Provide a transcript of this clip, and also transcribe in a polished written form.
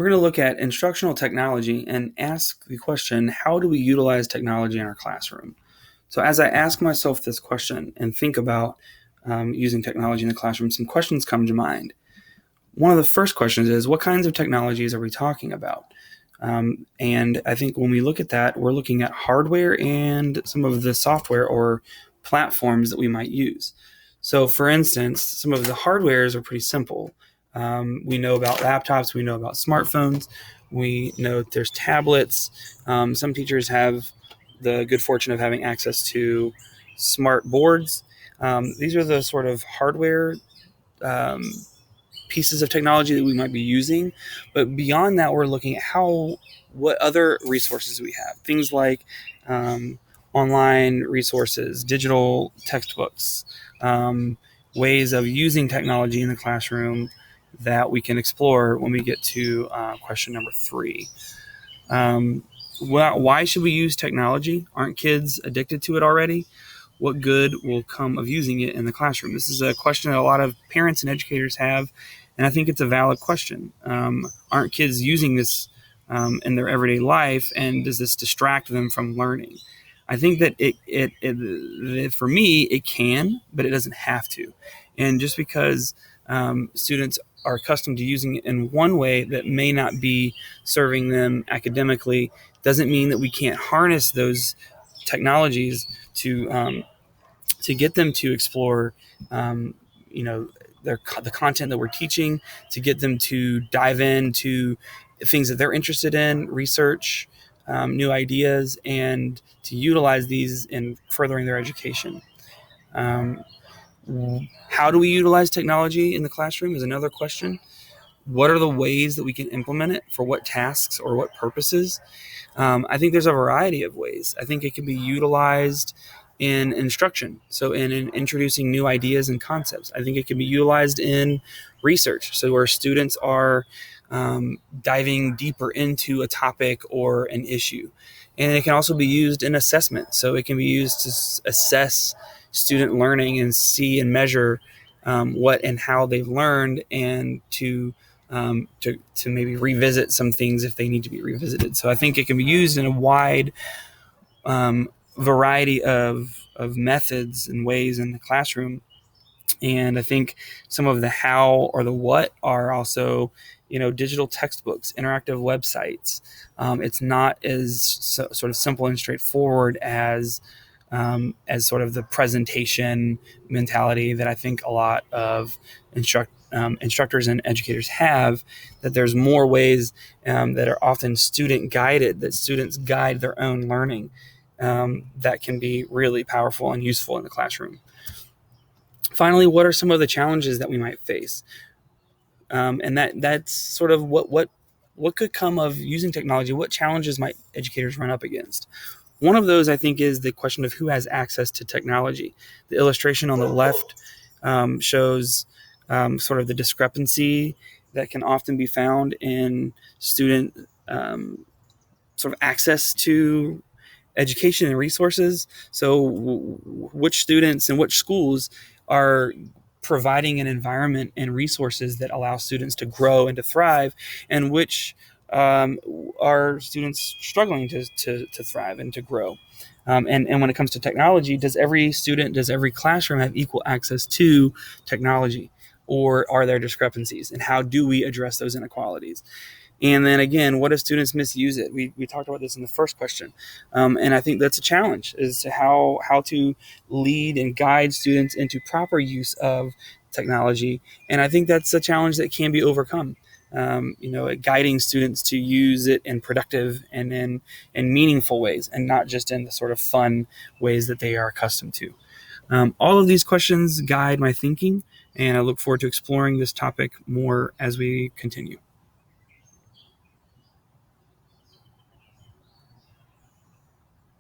We're going to look at instructional technology and ask the question, how do we utilize technology in our classroom? So as I ask myself this question and think about using technology in the classroom, some questions come to mind. One of the first questions is, what kinds of technologies are we talking about? And I think when we look at that, we're looking at hardware and some of the software or platforms that we might use. So for instance, some of the hardwares are pretty simple. We know about laptops, we know about smartphones, we know that there's tablets. Some teachers have the good fortune of having access to smart boards. These are the sort of hardware pieces of technology that we might be using. But beyond that, we're looking at what other resources we have. Things like online resources, digital textbooks, ways of using technology in the classroom that we can explore when we get to question number 3. Why should we use technology? Aren't kids addicted to it already? What good will come of using it in the classroom? This is a question that a lot of parents and educators have, and I think it's a valid question. Aren't kids using this in their everyday life, and does this distract them from learning? I think that it for me, it can, but it doesn't have to. And just because students are accustomed to using it in one way that may not be serving them academically doesn't mean that we can't harness those technologies to get them to explore, the content that we're teaching, to get them to dive into things that they're interested in, research new ideas, and to utilize these in furthering their education. How do we utilize technology in the classroom is another question. What are the ways that we can implement it? For what tasks or what purposes? I think there's a variety of ways. I think it can be utilized in instruction, so in introducing new ideas and concepts. I think it can be utilized in research, so where students are diving deeper into a topic or an issue. And it can also be used in assessment, so it can be used to assess student learning and see and measure what and how they've learned, and to maybe revisit some things if they need to be revisited. So I think it can be used in a wide variety of methods and ways in the classroom. And I think some of the how or the what are also, digital textbooks, interactive websites. It's not as sort of simple and straightforward as sort of the presentation mentality that I think a lot of instructors and educators have, that there's more ways that are often student guided, that students guide their own learning, that can be really powerful and useful in the classroom. Finally, what are some of the challenges that we might face? And that's sort of what could come of using technology. What challenges might educators run up against? One of those, I think, is the question of who has access to technology. The illustration on the left shows sort of the discrepancy that can often be found in student sort of access to education and resources. So which students and which schools are providing an environment and resources that allow students to grow and to thrive, and which are students struggling to thrive and to grow. And when it comes to technology, does every classroom have equal access to technology, or are there discrepancies, and how do we address those inequalities? And then again, what if students misuse it? We talked about this in the first question. And I think that's a challenge, as to how to lead and guide students into proper use of technology. And I think that's a challenge that can be overcome. Guiding students to use it in productive and in meaningful ways, and not just in the sort of fun ways that they are accustomed to. All of these questions guide my thinking, and I look forward to exploring this topic more as we continue.